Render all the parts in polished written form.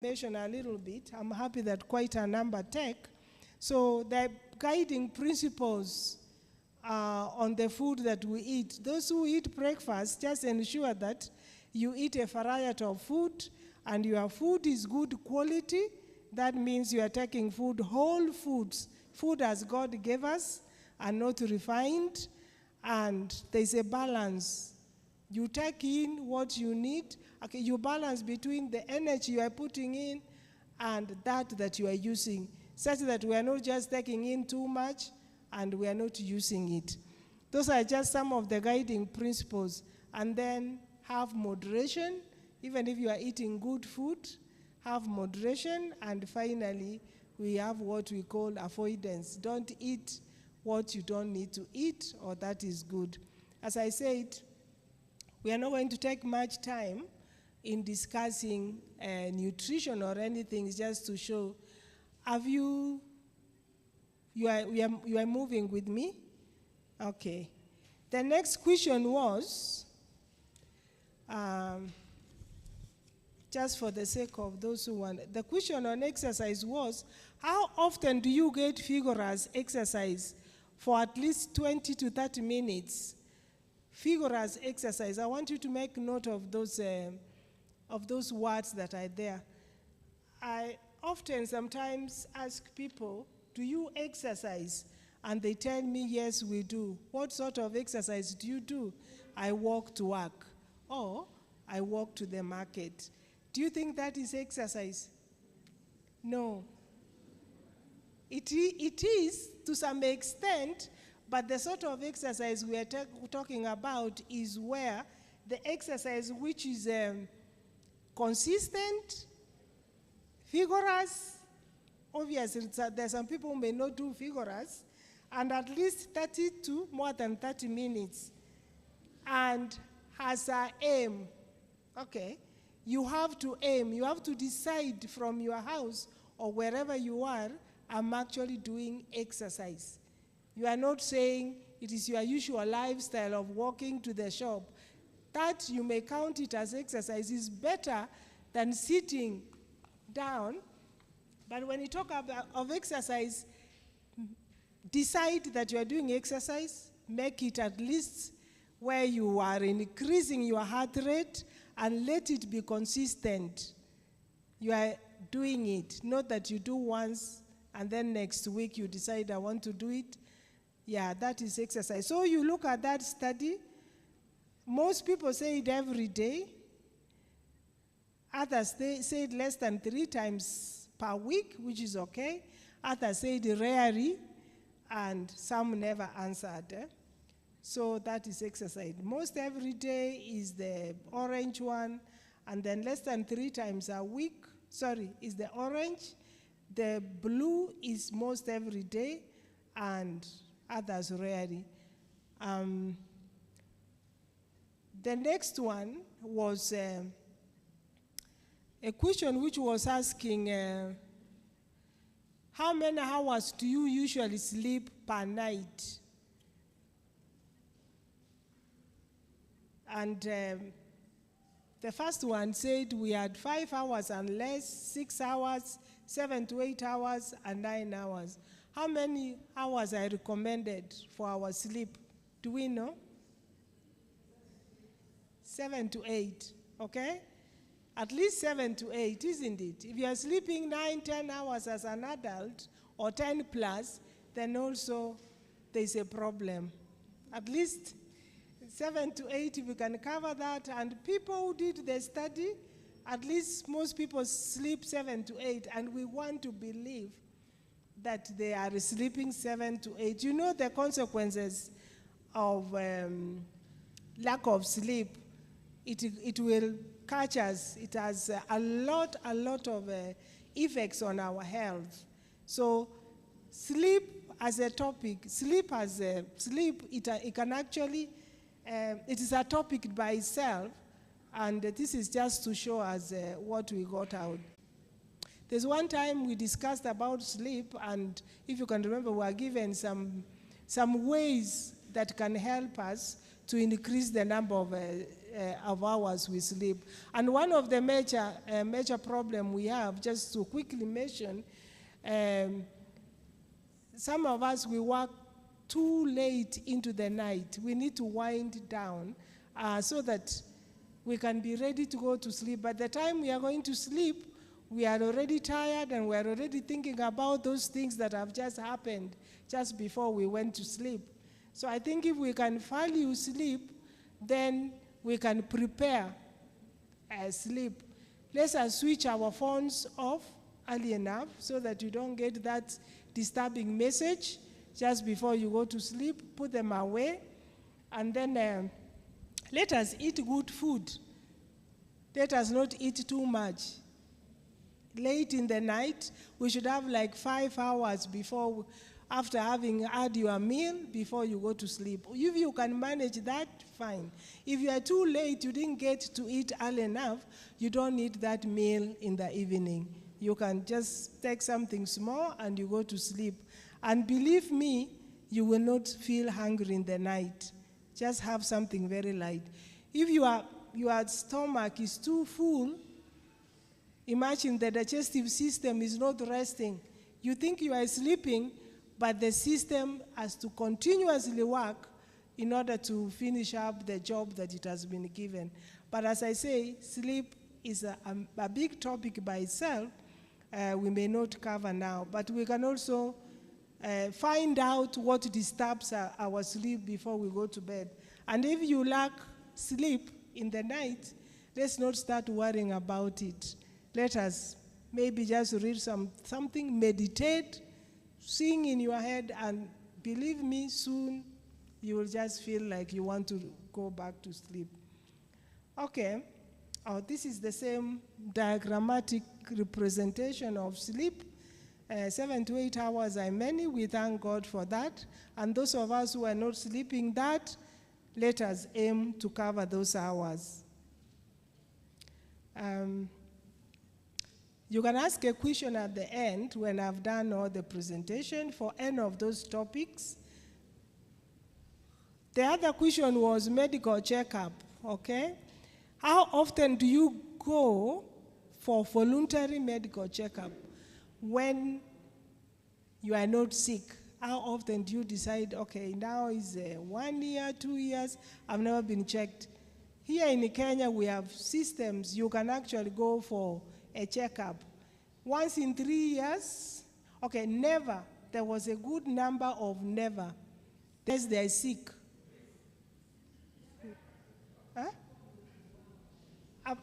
mention a little bit. I'm happy that quite a number take. So the guiding principles on the food that we eat. Those who eat breakfast, just ensure that you eat a variety of food and your food is good quality. That means you are taking food, whole foods, food as God gave us and not refined. And there's a balance. You take in what you need. Okay, you balance between the energy you are putting in and that you are using, such that we are not just taking in too much and we are not using it. Those are just some of the guiding principles. And then have moderation. Even if you are eating good food, have moderation. And finally, we have what we call avoidance. Don't eat what you don't need to eat, or that is good. As I said, we are not going to take much time in discussing nutrition or anything. It's just to show, you are moving with me? Okay. The next question was, just for the sake of those who want, the question on exercise was, how often do you get vigorous exercise for at least 20 to 30 minutes? Vigorous exercise. I want you to make note of those words that are there. I often sometimes ask people, do you exercise? And they tell me, yes, we do. What sort of exercise do you do? I walk to work, or I walk to the market. Do you think that is exercise? No. It is to some extent, but the sort of exercise we are talking about is where the exercise which is consistent, vigorous. Obviously, there are some people who may not do vigorous, and at least 30 to more than 30 minutes, and has an aim. Okay, you have to aim. You have to decide from your house or wherever you are, I'm actually doing exercise. You are not saying it is your usual lifestyle of walking to the shop. That you may count it as exercise is better than sitting down. But when you talk of exercise, decide that you are doing exercise, make it at least where you are increasing your heart rate, and let it be consistent. You are doing it, not that you do once and then next week you decide I want to do it. Yeah, that is exercise. So you look at that study. Most people say it every day. Others say it less than 3 times per week, which is okay. Others say it rarely, and some never answered. So that is exercise. Most every day is the orange one, and then less than 3 times a week, is the orange. The blue is most every day, and others rarely. The next one was a question which was asking, how many hours do you usually sleep per night? And the first one said we had 5 hours and less, 6 hours, 7 to 8 hours, and 9 hours. How many hours are recommended for our sleep? Do we know? 7 to 8, okay? At least 7 to 8, isn't it? If you are sleeping 9, 10 hours as an adult, or 10 plus, then also there's a problem. At least 7 to 8, if you can cover that. And people who did the study, at least most people sleep 7 to 8, and we want to believe that they are sleeping 7 to 8. You know the consequences of lack of sleep. It will catch us. It has a lot of effects on our health. So sleep as a topic, it can actually, it is a topic by itself, and this is just to show us what we got out. There's one time we discussed about sleep, and if you can remember, we were given some ways that can help us to increase the number of of hours we sleep. And one of the major problem we have, just to quickly mention, some of us, we work too late into the night. We need to wind down so that we can be ready to go to sleep. By the time we are going to sleep, we are already tired and we are already thinking about those things that have just happened just before we went to sleep. So I think if we can value sleep, then we can prepare sleep. Let us switch our phones off early enough so that you don't get that disturbing message just before you go to sleep. Put them away. And then let us eat good food. Let us not eat too much. Late in the night, we should have like 5 hours before, after having had your meal, before you go to sleep. If you can manage that, fine. If you are too late, you didn't get to eat early enough, you don't need that meal in the evening. You can just take something small and you go to sleep. And believe me, you will not feel hungry in the night. Just have something very light. If your stomach is too full, imagine the digestive system is not resting. You think you are sleeping, but the system has to continuously work in order to finish up the job that it has been given. But as I say, sleep is a big topic by itself. We may not cover now, but we can also find out what disturbs our sleep before we go to bed. And if you lack sleep in the night, let's not start worrying about it. Let us maybe just read something, meditate, sing in your head, and believe me, soon you will just feel like you want to go back to sleep. Okay, this is the same diagrammatic representation of sleep. 7 to 8 hours are many. We thank God for that. And those of us who are not sleeping that, let us aim to cover those hours. You can ask a question at the end when I've done all the presentation for any of those topics. The other question was medical checkup, okay? How often do you go for voluntary medical checkup when you are not sick? How often do you decide, okay, now is 1 year, 2 years, I've never been checked? Here in Kenya, we have systems. You can actually go for a checkup once in 3 years. Okay, never. There was a good number of never. Yes, they are sick. Huh?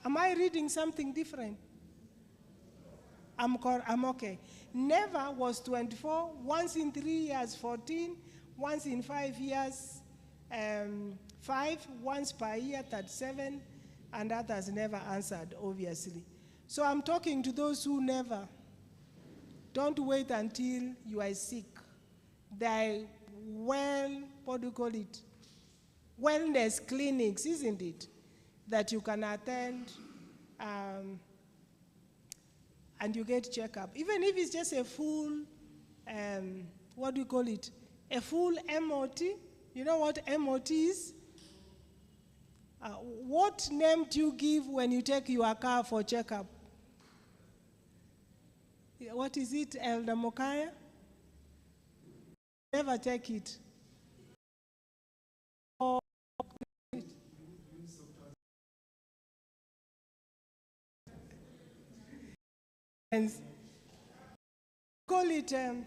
Am I reading something different? I'm okay. Never was 24, once in 3 years, 14, once in 5 years, 5, once per year, 37, and others never answered, obviously. So I'm talking to those who never. Don't wait until you are sick. There are wellness clinics, isn't it, that you can attend and you get checkup. Even if it's just a full, a full MOT. You know what MOT is? What name do you give when you take your car for checkup? What is it, Elder Mokaya? Never take it. Or call it, I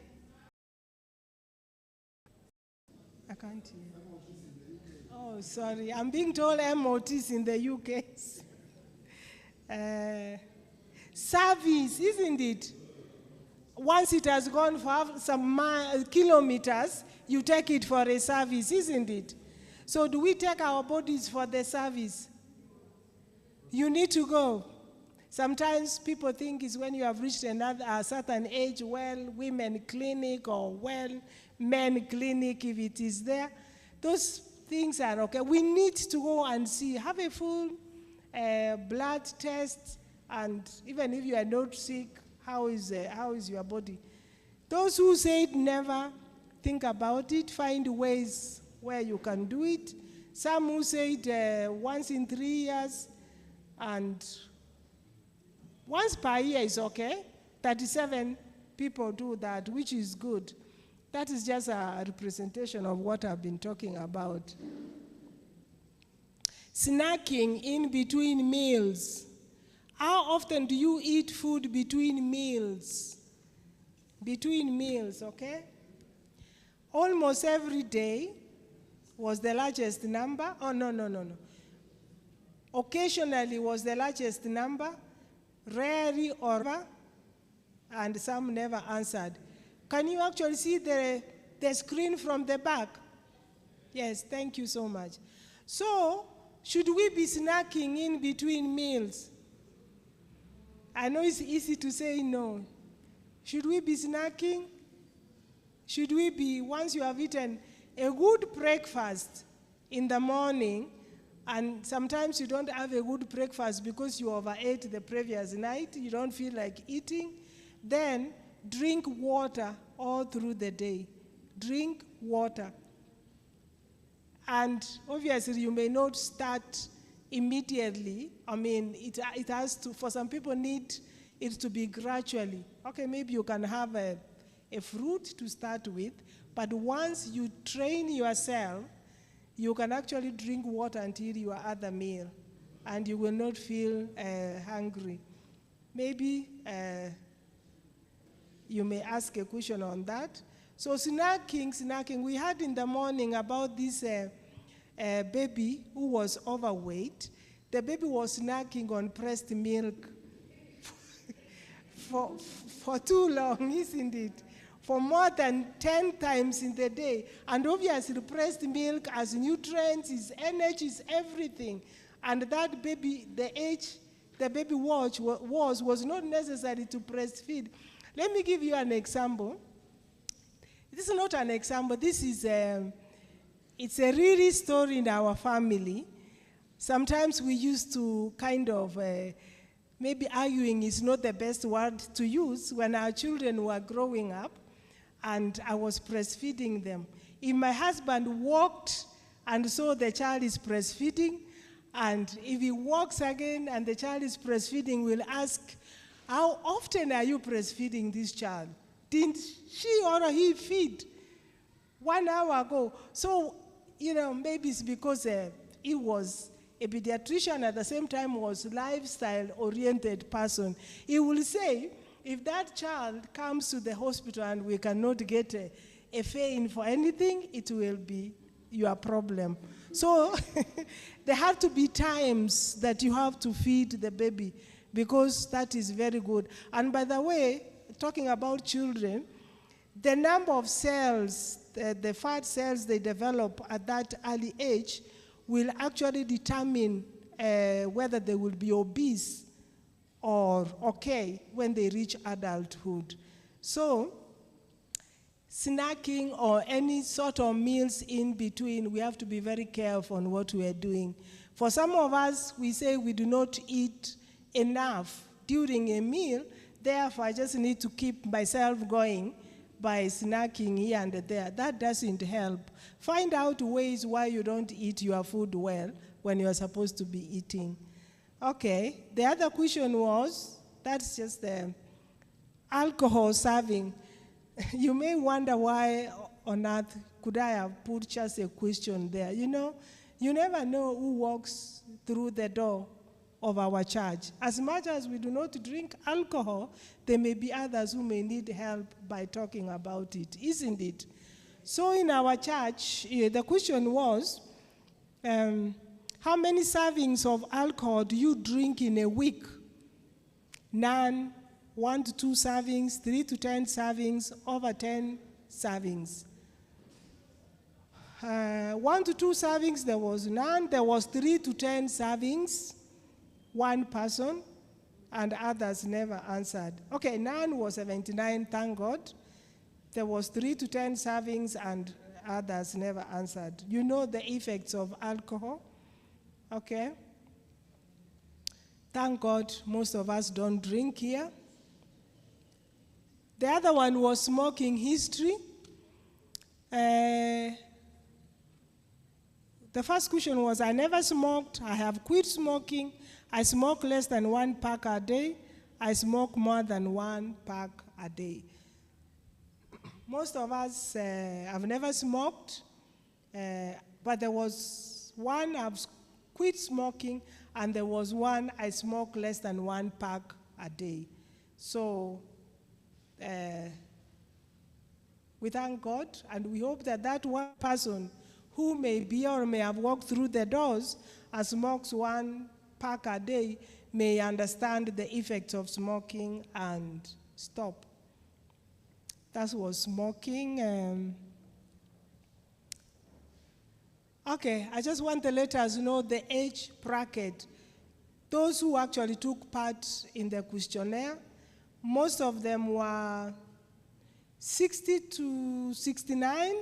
can't hear. Oh, sorry. I'm being told MOTs in the UK. Service, isn't it? Once it has gone for some kilometers, you take it for a service, isn't it? So do we take our bodies for the service? You need to go. Sometimes people think it's when you have reached a certain age, women clinic or men clinic, if it is there. Those things are okay. We need to go and see, have a full blood test, and even if you are not sick, how is your body? Those who said never, think about it, find ways where you can do it. Some who said once in 3 years, and once per year is okay. 37 people do that, which is good. That is just a representation of what I've been talking about. Snacking in between meals. How often do you eat food between meals? Between meals, okay? Almost every day was the largest number. Oh, no. Occasionally was the largest number. Rarely or and some never answered. Can you actually see the screen from the back? Yes, thank you so much. So, should we be snacking in between meals? I know it's easy to say no. Should we be snacking? Should we be, once you have eaten a good breakfast in the morning, and sometimes you don't have a good breakfast because you overate the previous night, you don't feel like eating, then drink water all through the day. Drink water. And obviously you may not start immediately. I mean, it has to, for some people need it to be gradually. Okay, maybe you can have a fruit to start with, but once you train yourself, you can actually drink water until your other meal, and you will not feel hungry. Maybe you may ask a question on that. So snacking, we heard in the morning about this baby who was overweight. The baby was snacking on pressed milk for too long, isn't it? For more than 10 times in the day. And obviously pressed milk has nutrients, its energy, is everything. And that baby, the age the baby was not necessary to breastfeed. Let me give you an example. This is not an example. This is it's a really story in our family. Sometimes we used to kind of, maybe arguing is not the best word to use when our children were growing up and I was breastfeeding them. If my husband walked and saw the child is breastfeeding, and if he walks again and the child is breastfeeding, we'll ask, how often are you breastfeeding this child? Didn't she or he feed 1 hour ago? So, maybe it's because he was a pediatrician at the same time was lifestyle-oriented person. He will say, if that child comes to the hospital and we cannot get a fare-in for anything, it will be your problem. So there have to be times that you have to feed the baby because that is very good. And by the way, talking about children, the number of cells, the fat cells they develop at that early age will actually determine whether they will be obese or okay when they reach adulthood. So, snacking or any sort of meals in between, we have to be very careful on what we are doing. For some of us, we say we do not eat enough during a meal, therefore I just need to keep myself going by snacking here and there. That doesn't help. Find out ways why you don't eat your food well when you're supposed to be eating. Okay, the other question was, that's just the alcohol serving. You may wonder why on earth could I have put just a question there. You never know who walks through the door of our church. As much as we do not drink alcohol, there may be others who may need help by talking about it, isn't it? So in our church, the question was, how many servings of alcohol do you drink in a week? None, 1 to 2 servings, 3 to 10 servings, over 10 servings. 1 to 2 servings, there was none. There was 3 to 10 servings, 1 person, and others never answered. Okay, none was 79, thank God. There was 3 to 10 servings and others never answered. You know the effects of alcohol? Okay. Thank God most of us don't drink here. The other one was smoking history. There The first question was, I never smoked, I have quit smoking, I smoke less than 1 pack a day, I smoke more than 1 pack a day. Most of us have never smoked, but there was one I've quit smoking, and there was one I smoke less than 1 pack a day. So we thank God, and we hope that that one person who may be or may have walked through the doors and smokes 1 pack a day may understand the effects of smoking and stop. That was smoking. Okay, I just want to let us know the age bracket. Those who actually took part in the questionnaire, most of them were 60 to 69,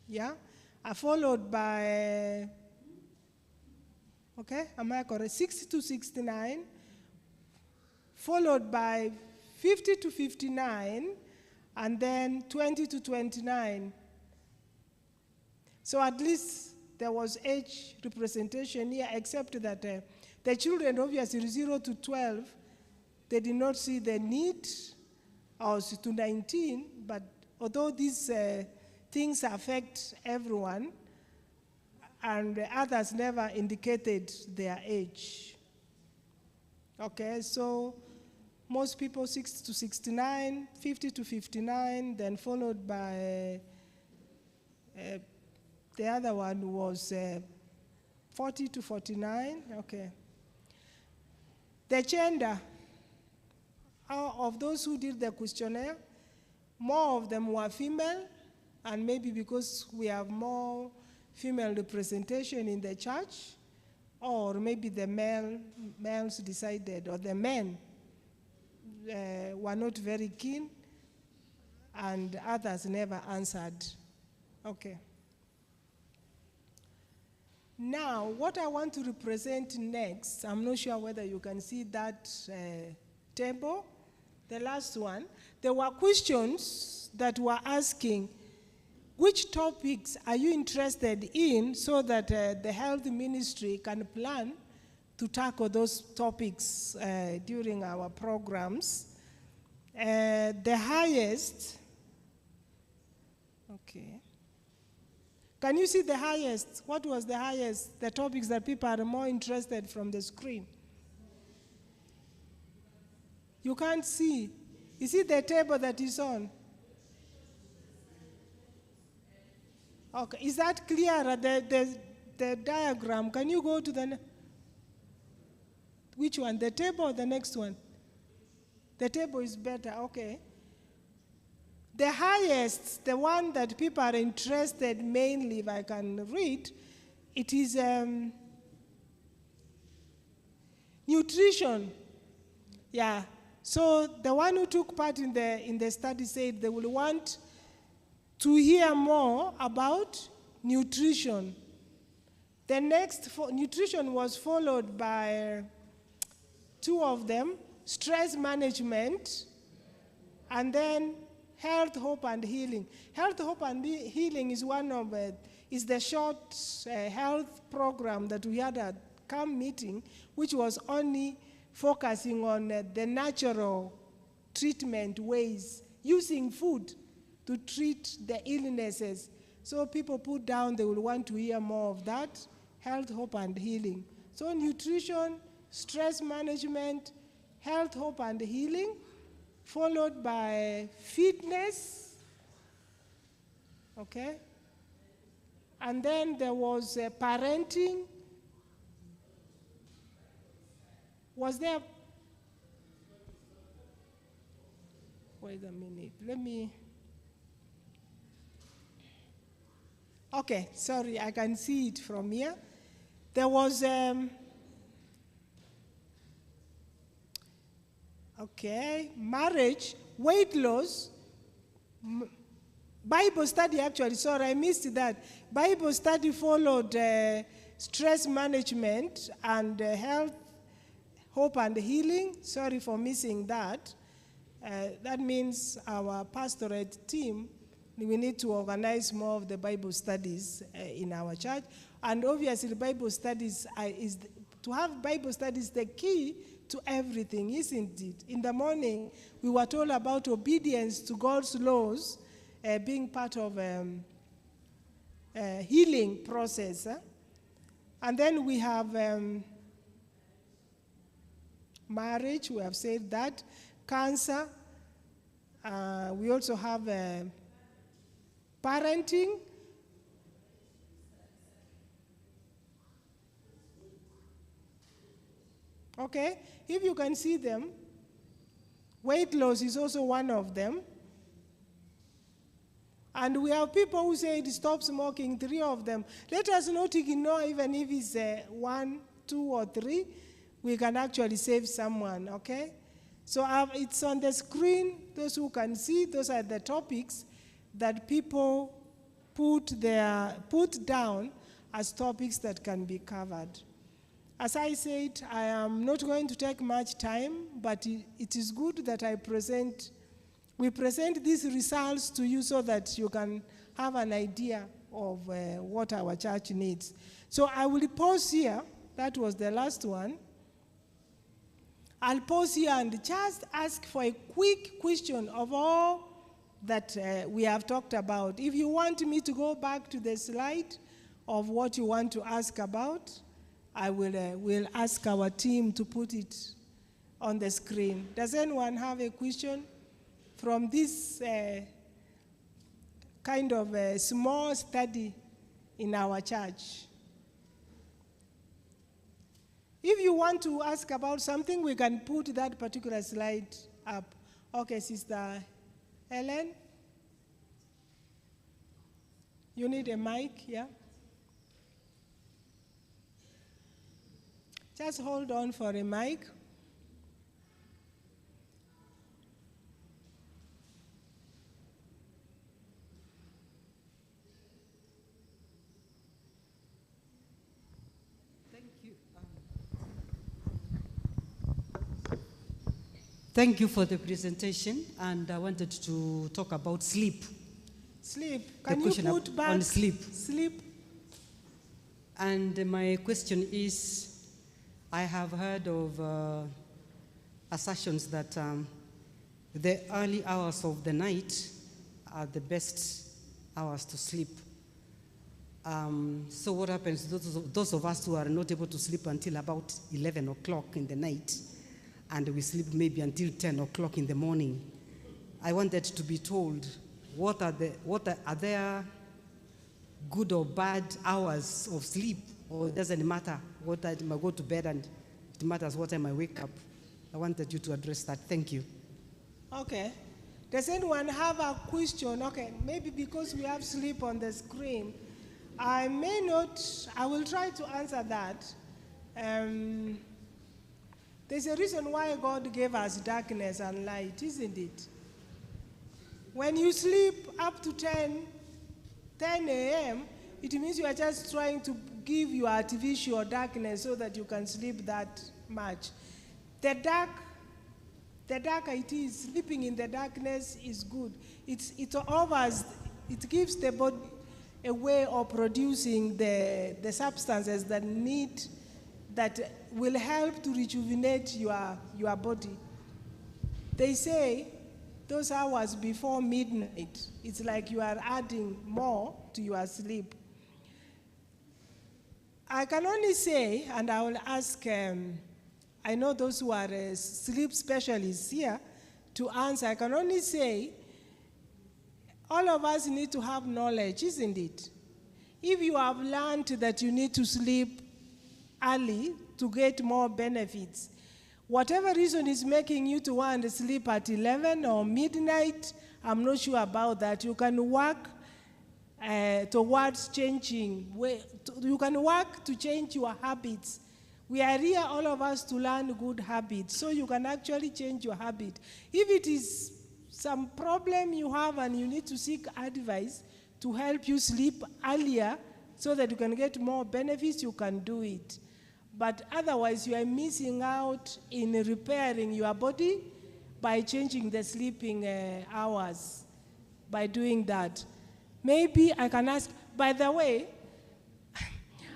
yeah, followed by, okay, am I correct? 60 to 69, followed by 50 to 59, and then 20 to 29. So at least there was age representation here, except that the children, obviously 0 to 12, they did not see the need, or to 19, but although these things affect everyone, and others never indicated their age. Okay, so most people 60 to 69, 50 to 59, then followed by the other one was 40 to 49, okay. The gender of those who did the questionnaire, more of them were female, and maybe because we have more female representation in the church, or maybe the males decided, or the men were not very keen, and others never answered. Okay. Now, what I want to represent next, I'm not sure whether you can see that table, the last one. There were questions that were asking, which topics are you interested in, so that the health ministry can plan to tackle those topics during our programs. The highest, okay. Can you see the highest? What was the highest, the topics that people are more interested from the screen? You can't see. You see the table that is on? Okay, is that clearer, the diagram? Can you go to the, which one, the table or the next one? The table is better, okay. The highest, the one that people are interested mainly, if I can read, it is nutrition. Yeah, so the one who took part in the study said they will want to hear more about nutrition. The next, nutrition was followed by 2 of them, stress management, and then health, hope, and healing. Health, hope, and healing is one of is the short health program that we had at CAM meeting, which was only focusing on the natural treatment ways, using food to treat the illnesses. So people put down they will want to hear more of that, health, hope, and healing. So nutrition, stress management, health, hope, and healing, followed by fitness, okay? And then there was parenting. Was there? Wait a minute, let me. Okay, sorry, I can see it from here. There was, okay, marriage, weight loss, Bible study actually, sorry, I missed that. Bible study followed stress management and health, hope, and healing. Sorry for missing that. That means our pastorate team we need to organize more of the Bible studies in our church. And obviously, Bible studies to have Bible studies the key to everything, isn't it? In the morning, we were told about obedience to God's laws being part of healing process. And then we have marriage, we have said that. Cancer, we also have parenting. Okay, if you can see them, weight loss is also one of them. And we have people who say stop smoking, 3 of them. Let us not ignore, even if it's 1, 2, or 3, we can actually save someone, okay? So it's on the screen. Those who can see, those are the topics that people put down as topics that can be covered. As I said, I am not going to take much time, but it is good that we present these results to you so that you can have an idea of what our church needs. So I will pause here. That was the last one. I'll pause here and just ask for a quick question of all that we have talked about. If you want me to go back to the slide of what you want to ask about, I will ask our team to put it on the screen. Does anyone have a question from this kind of a small study in our church? If you want to ask about something, we can put that particular slide up. Okay, Sister Helen? You need a mic, yeah? Just hold on for a mic. Thank you. Thank you for the presentation, and I wanted to talk about sleep. Sleep. Can you put back on sleep? Sleep. And my question is, I have heard of assertions that the early hours of the night are the best hours to sleep. So what happens to those of us who are not able to sleep until about 11 o'clock in the night, and we sleep maybe until 10 o'clock in the morning? I wanted to be told, are there good or bad hours of sleep, or it doesn't matter what time I go to bed and it matters what time I wake up? I wanted you to address that. Thank you. Okay. Does anyone have a question? Okay, maybe because we have sleep on the screen, I will try to answer that. There's a reason why God gave us darkness and light, isn't it? When you sleep up to 10 a.m., it means you are just trying to give your artificial darkness so that you can sleep that much. The darker it is, sleeping in the darkness is good. It gives the body a way of producing the substances that will help to rejuvenate your body. They say those hours before midnight, it's like you are adding more to your sleep. I can only say, and I will ask, I know those who are sleep specialists here to answer. I can only say, all of us need to have knowledge, isn't it? If you have learned that you need to sleep early to get more benefits, whatever reason is making you to want to sleep at 11 or midnight, I'm not sure about that. You can work towards changing. You can work to change your habits. We are here, all of us, to learn good habits, so you can actually change your habit. If it is some problem you have and you need to seek advice to help you sleep earlier so that you can get more benefits, you can do it. But otherwise, you are missing out in repairing your body by changing the sleeping hours. by doing that. Maybe I can ask, by the way,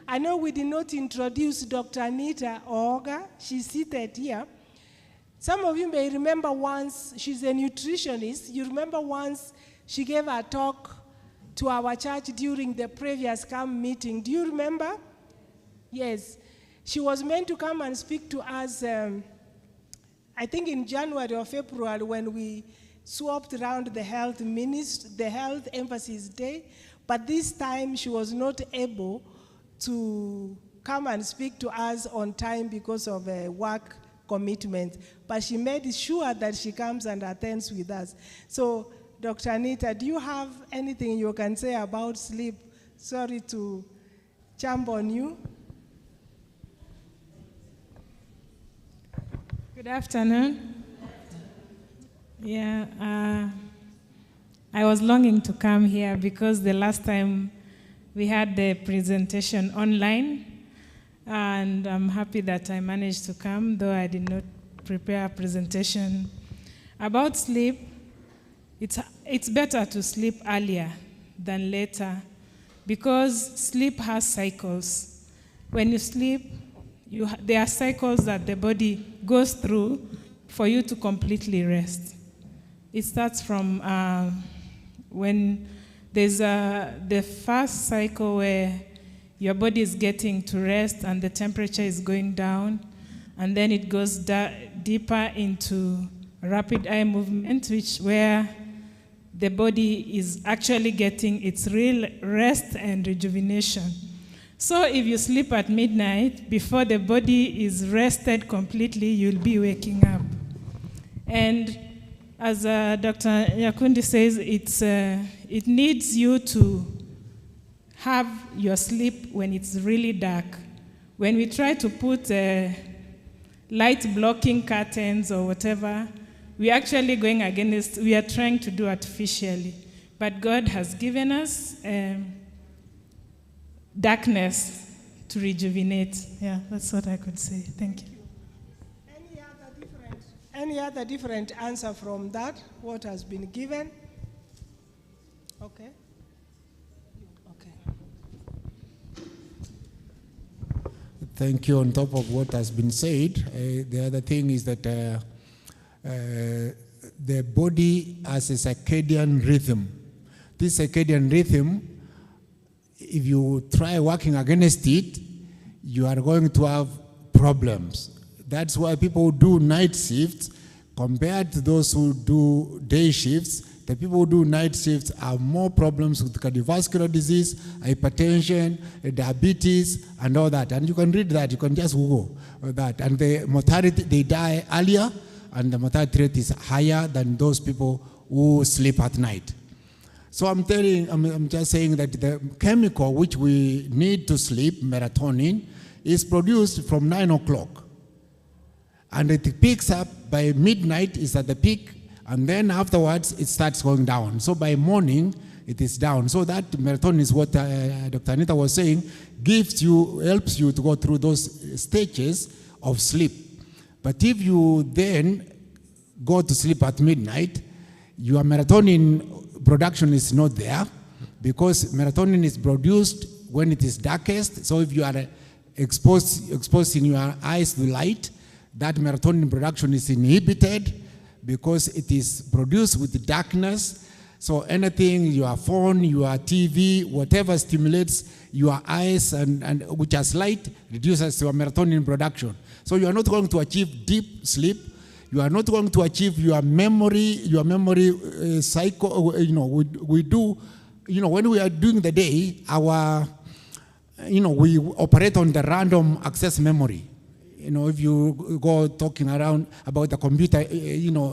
I know we did not introduce Dr. Anita Oga. She's seated here. Some of you may remember once, she's a nutritionist. You remember once she gave a talk to our church during the previous camp meeting. Do you remember? Yes. She was meant to come and speak to us, I think in January or February, when we swapped around the health emphasis day. But this time she was not able to come and speak to us on time because of a work commitment. But she made sure that she comes and attends with us. So, Dr. Anita, do you have anything you can say about sleep? Sorry to jump on you. Good afternoon. Yeah, I was longing to come here because the last time we had the presentation online, and I'm happy that I managed to come, though I did not prepare a presentation. About sleep, it's better to sleep earlier than later because sleep has cycles. When you sleep, there are cycles that the body goes through for you to completely rest. It starts from when there's the first cycle where your body is getting to rest and the temperature is going down, and then it goes deeper into rapid eye movement, where the body is actually getting its real rest and rejuvenation. So if you sleep at midnight, before the body is rested completely, you'll be waking up. And as Dr. Nyakundi says, it needs you to have your sleep when it's really dark. When we try to put light blocking curtains or whatever, we're actually going against, we are trying to do artificially. But God has given us darkness to rejuvenate. Yeah, that's what I could say. Thank you. Any other different answer from that, what has been given? Okay. Thank you. On top of what has been said, the other thing is that the body has a circadian rhythm. This circadian rhythm, if you try working against it, you are going to have problems. That's why people who do night shifts, compared to those who do day shifts, the people who do night shifts have more problems with cardiovascular disease, hypertension, diabetes, and all that. And you can read that, you can just Google that. And the mortality, they die earlier, and the mortality rate is higher than those people who sleep at night. So I'm just saying that the chemical which we need to sleep, melatonin, is produced from 9 o'clock. And it picks up by midnight, is at the peak, and then afterwards it starts going down. So by morning, it is down. So that melatonin is what Dr. Anita was saying, helps you to go through those stages of sleep. But if you then go to sleep at midnight, your melatonin production is not there, because melatonin is produced when it is darkest. So if you are exposing your eyes to light, that melatonin production is inhibited because it is produced with darkness. So anything, your phone, your TV, whatever stimulates your eyes and which has light, reduces your melatonin production. So you are not going to achieve deep sleep. You are not going to achieve your memory cycle. We do, when we are doing the day, we operate on the random access memory. If you go talking around about the computer,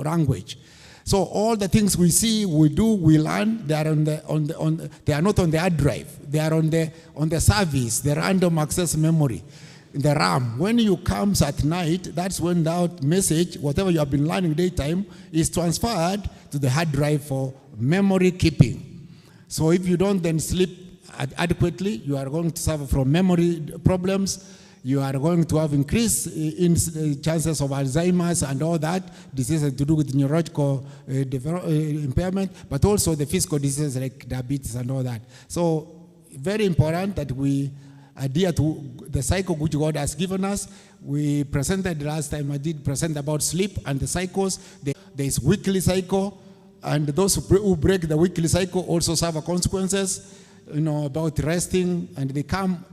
language. So all the things we see, we do, we learn, they are they are not on the hard drive. They are on the service, the random access memory, the RAM. When you comes at night, that's when that message, whatever you have been learning daytime, is transferred to the hard drive for memory keeping. So if you don't then sleep adequately, you are going to suffer from memory problems. you are going to have increased in chances of Alzheimer's and all that, diseases to do with neurological impairment, but also the physical diseases like diabetes and all that. So very important that we adhere to the cycle which God has given us. We presented last time, I did present about sleep and the cycles. There is weekly cycle, and those who break the weekly cycle also suffer consequences, about resting, and they come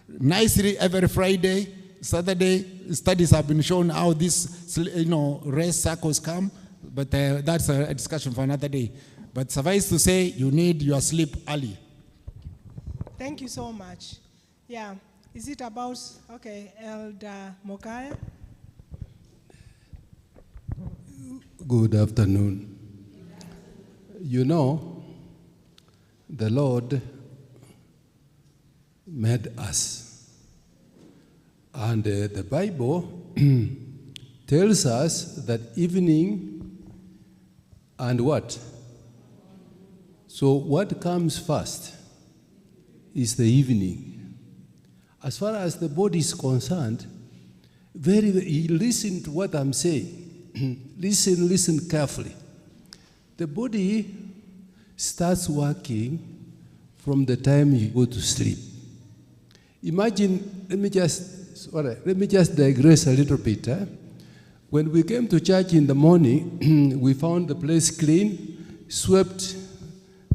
nicely every Friday, Saturday. Studies have been shown how these, rest cycles come, but that's a discussion for another day. But suffice to say, you need your sleep early. Thank you so much. Yeah, is it about, okay, Elder Mokaya? Good afternoon. The Lord made us. And the Bible tells us that evening and what? So what comes first is the evening. As far as the body is concerned, listen to what I'm saying. Listen carefully. The body starts working from the time you go to sleep. Imagine, let me just digress a little bit. When we came to church in the morning, we found the place clean, swept.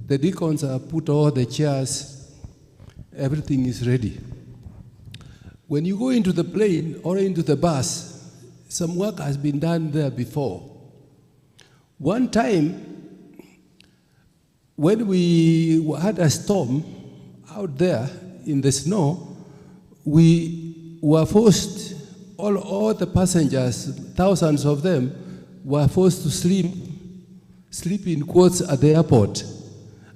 The deacons have put all the chairs. Everything is ready. When you go into the plane or into the bus, some work has been done there before. One time, when we had a storm out there in the snow, we were forced, all the passengers, thousands of them, were forced to sleep in quotes at the airport.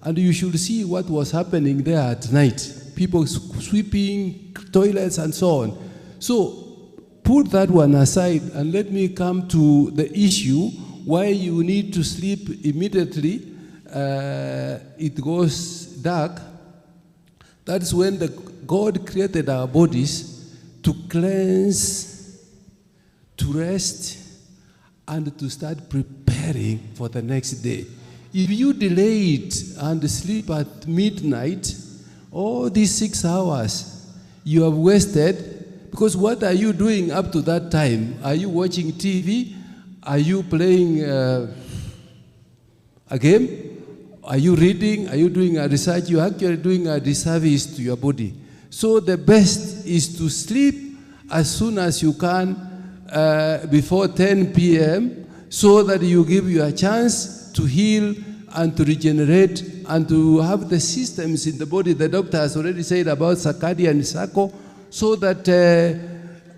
And you should see what was happening there at night. People sweeping toilets and so on. So put that one aside and let me come to the issue why you need to sleep immediately. It goes dark. That's when God created our bodies to cleanse, to rest, and to start preparing for the next day. If you delay it and sleep at midnight, all these 6 hours you have wasted, because what are you doing up to that time? Are you watching TV? Are you playing a game? Are you reading? Are you doing a research? You're actually doing a disservice to your body. So the best is to sleep as soon as you can before 10 p.m. so that you give you a chance to heal and to regenerate and to have the systems in the body. The doctor has already said about circadian cycle, so that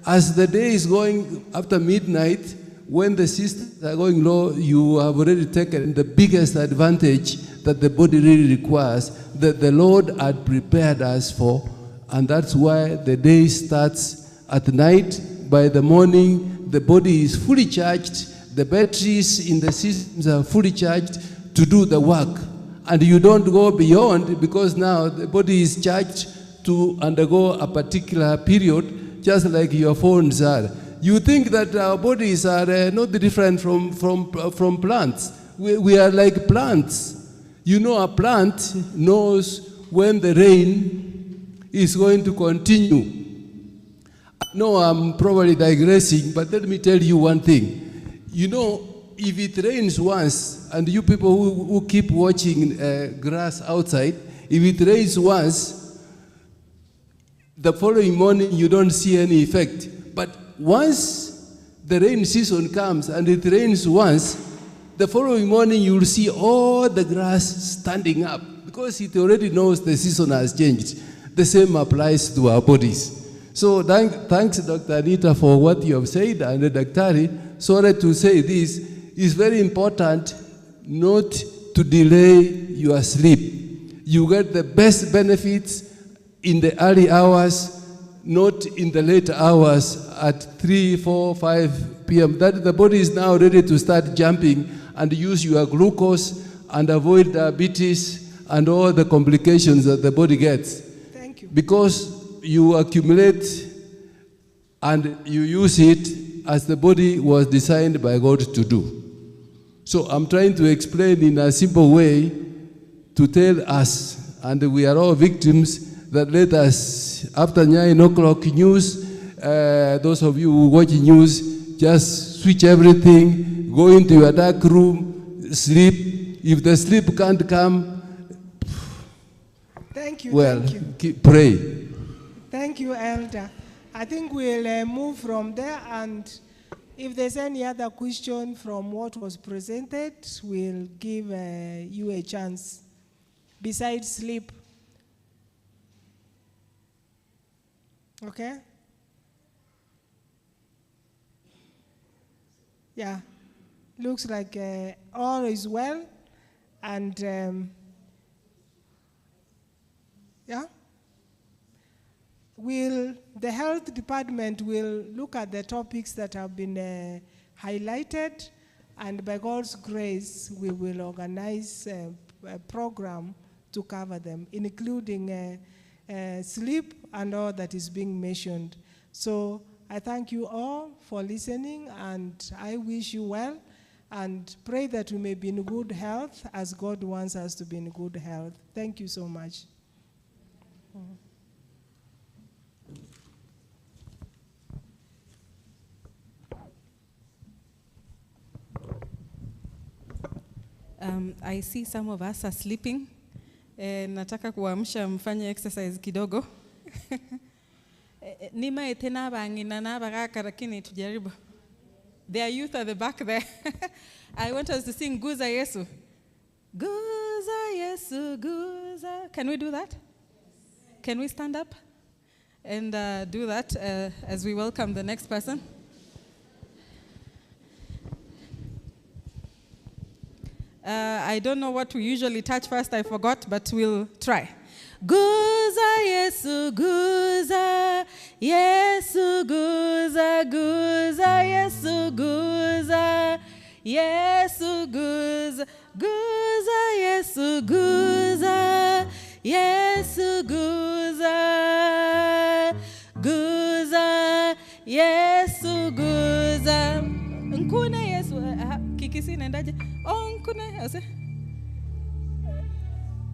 as the day is going after midnight, when the systems are going low, you have already taken the biggest advantage that the body really requires, that the Lord had prepared us for. And that's why the day starts at night. By the morning, the body is fully charged. The batteries in the systems are fully charged to do the work. And you don't go beyond, because now the body is charged to undergo a particular period, just like your phones are. You think that our bodies are not different from plants. We are like plants. A plant knows when the rain is going to continue. No, I'm probably digressing, but let me tell you one thing. If it rains once, and you people who keep watching grass outside, if it rains once, the following morning you don't see any effect. But once the rain season comes and it rains once, the following morning you will see all the grass standing up, because it already knows the season has changed. The same applies to our bodies. So thanks, Dr. Anita, for what you have said, and Daktari. Sorry to say this. It's very important not to delay your sleep. You get the best benefits in the early hours, not in the late hours at 3, 4, 5 p.m. That the body is now ready to start jumping and use your glucose and avoid diabetes and all the complications that the body gets. Thank you. Because you accumulate and you use it as the body was designed by God to do. So I'm trying to explain in a simple way to tell us, and we are all victims, that let us, after 9 o'clock news, those of you who watch news, just switch everything, go into your dark room, sleep. If the sleep can't come, thank you. well, Thank you. Pray. Thank you, Elder. I think we'll move from there, and if there's any other question from what was presented, we'll give you a chance. Besides sleep. Okay? Yeah. Looks like all is well, and yeah. The health department will look at the topics that have been highlighted, and by God's grace, we will organize a program to cover them, including sleep and all that is being mentioned. So I thank you all for listening, and I wish you well, and pray that we may be in good health as God wants us to be in good health. Thank you so much. I see some of us are sleeping. Nataka kuamsha mfanye exercise kidogo. Nima etena bangina na baraka lakini tujaribu. Their youth at the back there. I want us to sing Guza Yesu. Guza Yesu, Guza. Can we do that? Can we stand up and do that as we welcome the next person? I don't know what we usually touch first, I forgot, but we'll try. Guza Yesu, Guza, Yesu, Guza, Guza, Yesu, Guza, Yesu, Guza, Guza, Yesu, Guza, Yesu, Guza, Guza, Yesu, Guza. Nkune Yesu, kikisi nendaje? Oh, nkune, ose.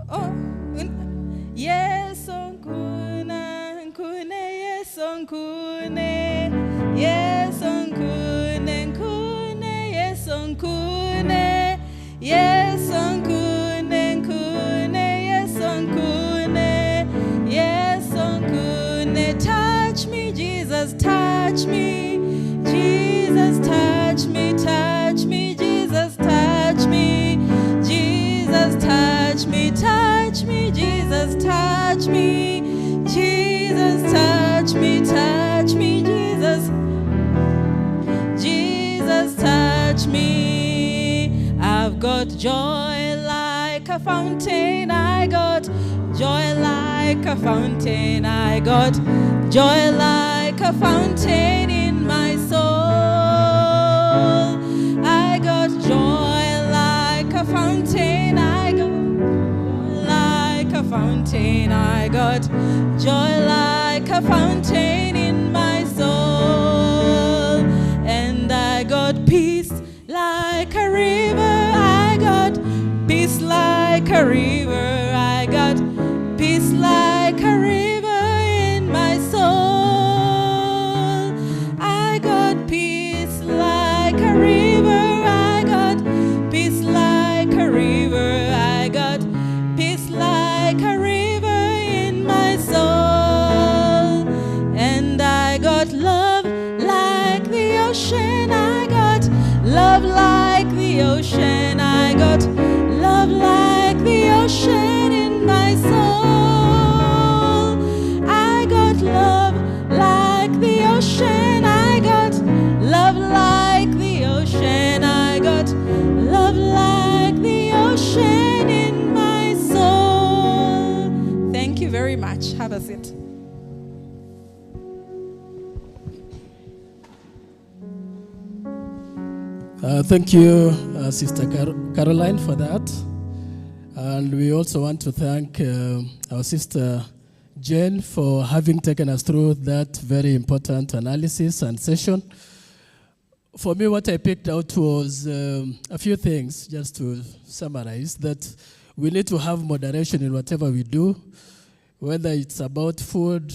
Oh, yes, nkune, nkune, yes, nkune, yes, nkune, nkune, yes, nkune, yes, nkune, nkune, yes, nkune, yes, nkune. Touch me, Jesus, touch me, Jesus, touch me, touch me, Jesus, touch me, Jesus, touch me, touch me, Jesus, touch me, Jesus, touch me, touch me, Jesus, Jesus, touch me. I've got joy like a fountain, I got joy like a fountain, I got joy like a fountain in my soul. I got joy like a fountain, I got joy like a fountain, I got joy like a fountain in my soul. And I got peace like a river, I got peace like a river, I got peace like a river in my soul. I got peace like a river, I got peace like a river, I got peace like a river in my soul. And I got love like the ocean, I got love like the ocean, I got love like the ocean in my soul. I got love like the ocean, I got love like the ocean, I got love like the ocean in my soul. Thank you very much. Have a seat. Thank you, Sister Caroline, for that. And we also want to thank our sister Jane for having taken us through that very important analysis and session. For me, what I picked out was a few things, just to summarize, that we need to have moderation in whatever we do, whether it's about food,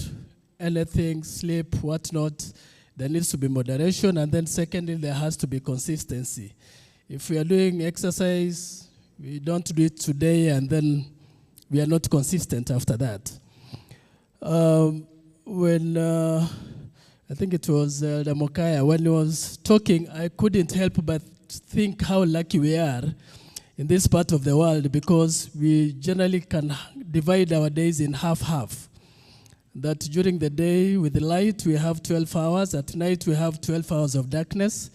anything, sleep, whatnot. There needs to be moderation, and then secondly, there has to be consistency. If we are doing exercise, we don't do it today, and then we are not consistent after that. I think it was the Mokaya, when he was talking, I couldn't help but think how lucky we are in this part of the world, because we generally can divide our days in half-half. That during the day with the light, we have 12 hours. At night, we have 12 hours of darkness.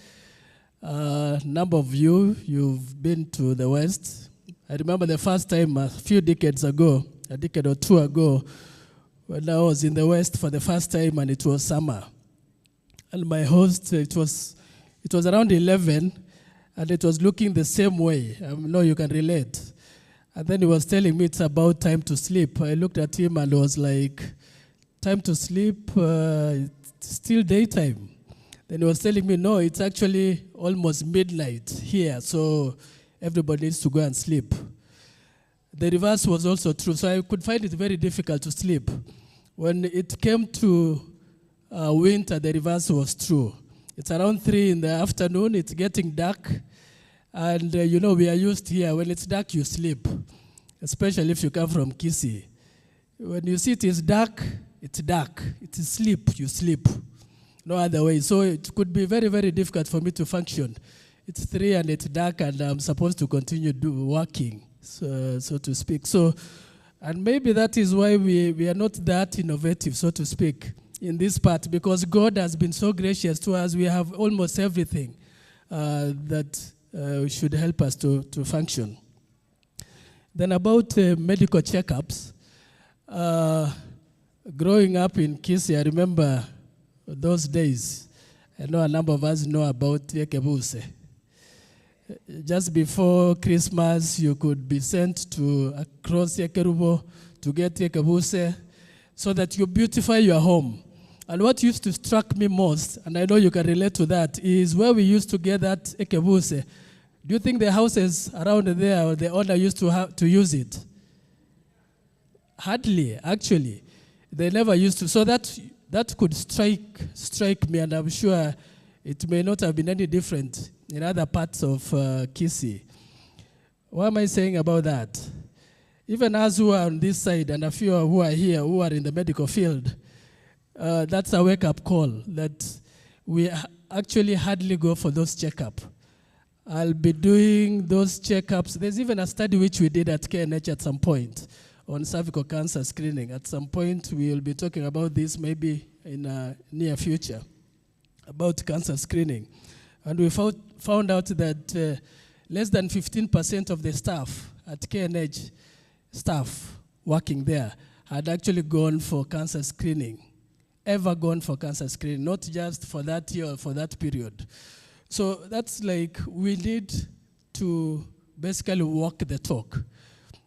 Number of you've been to the West. I remember the first time a few decades ago, a decade or two ago, when I was in the West for the first time, and it was summer. And my host, it was around 11, and it was looking the same way. I know you can relate. And then he was telling me it's about time to sleep. I looked at him and was like, time to sleep, it's still daytime. Then he was telling me, no, it's actually almost midnight here, so everybody needs to go and sleep. The reverse was also true, so I could find it very difficult to sleep. When it came to winter, the reverse was true. It's around 3 in the afternoon, it's getting dark, and we are used here, when it's dark, you sleep, especially if you come from Kisii. When you see it is dark, it's dark. It is sleep, you sleep. No other way. So it could be very, very difficult for me to function. It's 3 and it's dark, and I'm supposed to continue working, so to speak. So, and maybe that is why we are not that innovative, so to speak, in this part, because God has been so gracious to us. We have almost everything that should help us to function. Then about medical checkups. Growing up in Kisii, I remember those days. I know a number of us know about Yekebuse. Just before Christmas, you could be sent to across Yekerubo to get Yekebuse so that you beautify your home. And what used to struck me most, and I know you can relate to that, is where we used to get that Yekebuse. Do you think the houses around there, or the owner used to have to use it? Hardly, actually. They never used to. So that could strike me, and I'm sure it may not have been any different in other parts of Kisii. What am I saying about that? Even us who are on this side, and a few who are here who are in the medical field, that's a wake-up call that we actually hardly go for those checkups. I'll be doing those checkups. There's even a study which we did at KNH at some point on cervical cancer screening. At some point, we will be talking about this maybe in a near future, about cancer screening. And we found out that less than 15% of the staff at KNH, staff working there, had actually gone for cancer screening, ever gone for cancer screening, not just for that year or for that period. So that's like we need to basically walk the talk.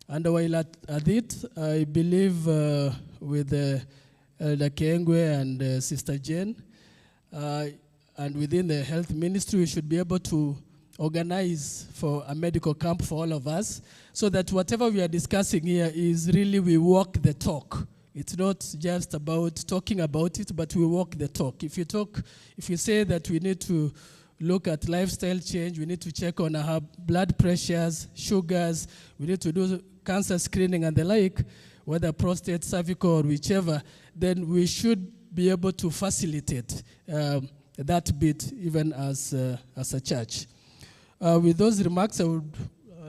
And while at it, I believe with Elder Keengwe and Sister Jane, and within the health ministry, we should be able to organize for a medical camp for all of us, so that whatever we are discussing here is really we walk the talk. It's not just about talking about it, but we walk the talk. If you say that we need to look at lifestyle change, we need to check on our blood pressures, sugars, we need to do cancer screening and the like, whether prostate, cervical, or whichever, then we should be able to facilitate that bit even as a church. With those remarks, I would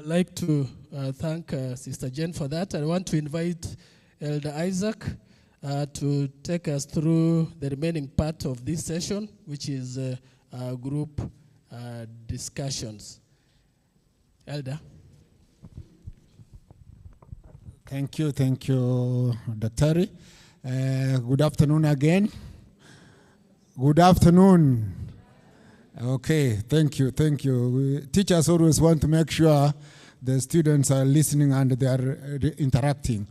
like to thank Sister Jane for that. I want to invite Elder Isaac to take us through the remaining part of this session, which is group discussions. Elder. Thank you, Dr. Good afternoon again. Good afternoon. Okay, thank you. Teachers always want to make sure the students are listening and they are interacting.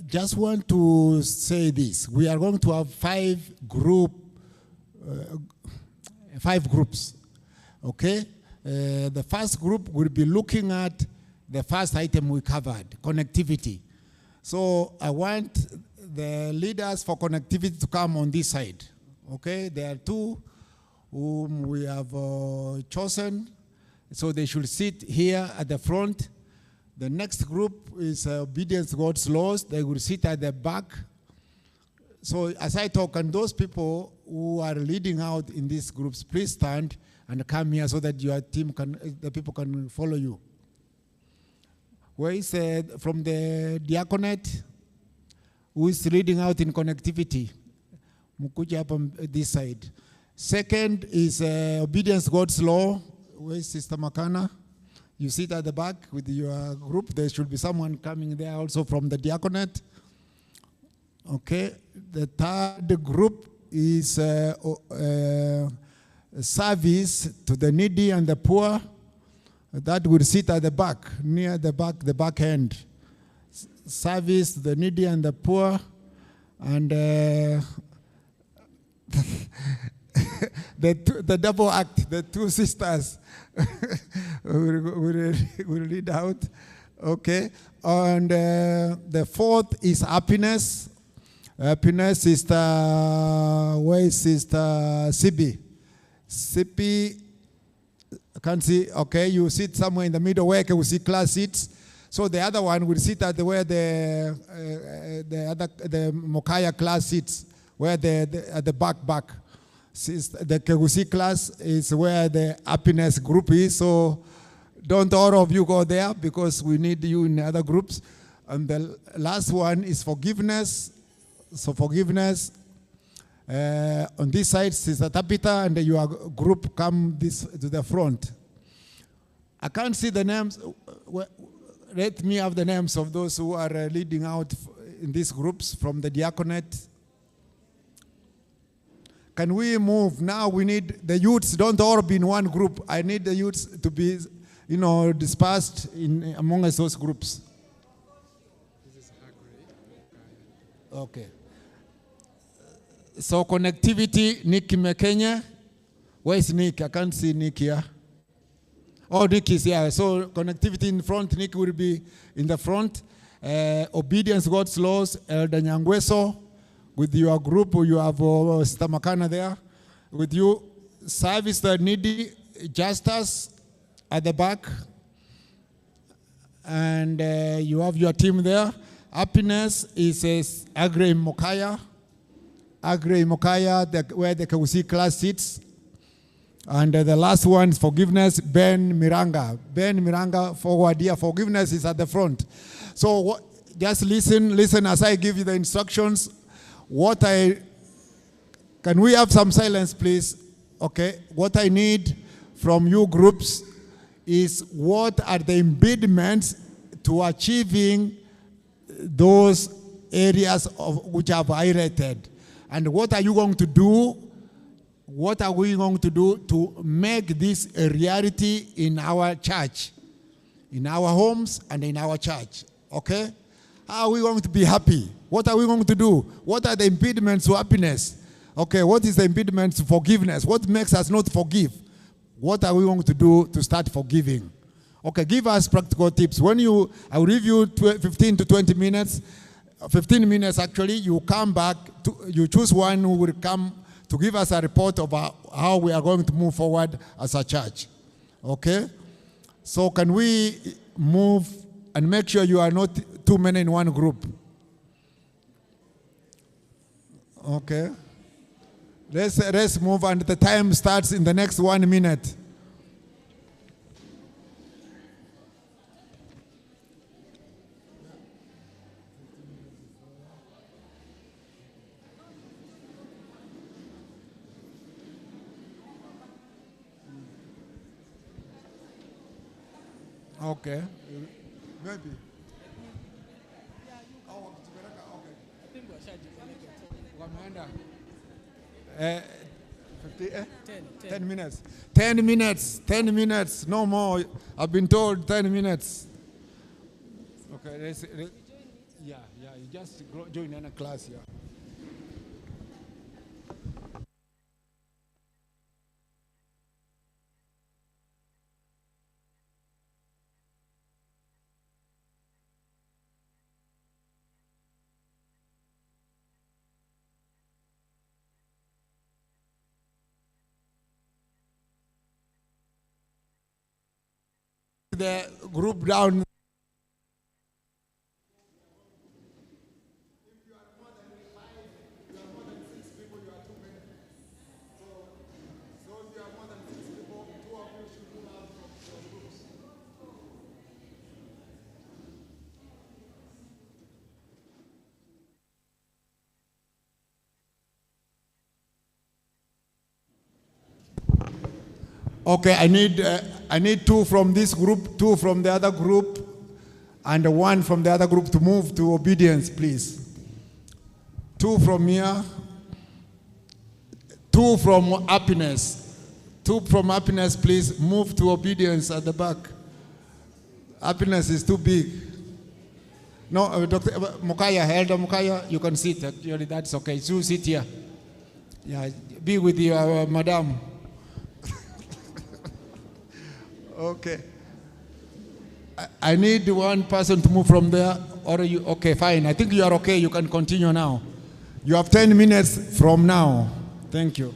Just want to say this. We are going to have five groups. Okay? The first group will be looking at the first item we covered, connectivity. So I want the leaders for connectivity to come on this side. Okay? There are two whom we have chosen. So they should sit here at the front. The next group is obedience to God's laws. They will sit at the back. So as I talk, and those people who are leading out in these groups, please stand and come here so that your team the people can follow you. Where is from the diaconate, who is leading out in connectivity? Mukuja up on this side. Second is obedience to God's law. Where is Sister Makana? You sit at the back with your group. There should be someone coming there also from the diaconate. Okay. The third group is service to the needy and the poor. That will sit at the back, near the back end. Service to the needy and the poor. And the double act, the two sisters will read out. Okay. And the fourth is happiness. Happiness is where is Sister Sibi? Sibi, I can't see. Okay, you sit somewhere in the middle where you see class seats. So the other one will sit at where the Mokaya class sits, where at the back. The Kegusi class is where the happiness group is. So don't all of you go there because we need you in other groups. And the last one is forgiveness. So forgiveness. On this side, Sister Tabitha and your group come to the front. I can't see the names. Let me have the names of those who are leading out in these groups from the diaconate. Can we move? Now we need the youths, don't all be in one group. I need the youths to be, dispersed among us those groups. Okay. So connectivity, Nick Mekenya. Where is Nick? I can't see Nick here. Oh, Nick is here. So connectivity in front, Nick will be in the front. Obedience to God's laws, Elder Nyangweso. With your group, you have Sister Makana there. With you, service the needy, justice at the back. And you have your team there. Happiness is Agre Mokaya. Agre Mokaya, where the Kawusi class sits. And the last one is forgiveness, Ben Miranga. Ben Miranga, forward here. Forgiveness is at the front. So just listen as I give you the instructions. Can we have some silence, please? Okay. What I need from you groups is what are the impediments to achieving those areas which I've highlighted. And what are you going to do? What are we going to do to make this a reality in our church, in our homes and in our church? Okay? How are we going to be happy? What are we going to do? What are the impediments to happiness? Okay, what is the impediment to forgiveness? What makes us not forgive? What are we going to do to start forgiving? Okay, give us practical tips. I will give you 15 to 20 minutes. 15 minutes actually, you come back, you choose one who will come to give us a report about how we are going to move forward as a church. Okay? So can we move and make sure you are not too many in one group? Okay. Let's move, and the time starts in the next 1 minute. Okay. Maybe. Okay. 10 minutes. 10 minutes. 10 minutes. No more. I've been told 10 minutes. Okay. Yeah, you just join in a class, yeah. The group down. Okay, I need 2 from this group, 2 from the other group, and 1 from the other group to move to obedience, please. 2 from here, 2 from happiness. 2 from happiness, please move to obedience at the back. Happiness is too big. No, Dr. Mukaya, Elder Mukaya, you can sit. Actually, that's okay. So sit here. Yeah, be with your madam. Okay. I need 1 person to move from there, or you, okay, fine. I think you are okay. You can continue now. You have 10 minutes from now. Thank you.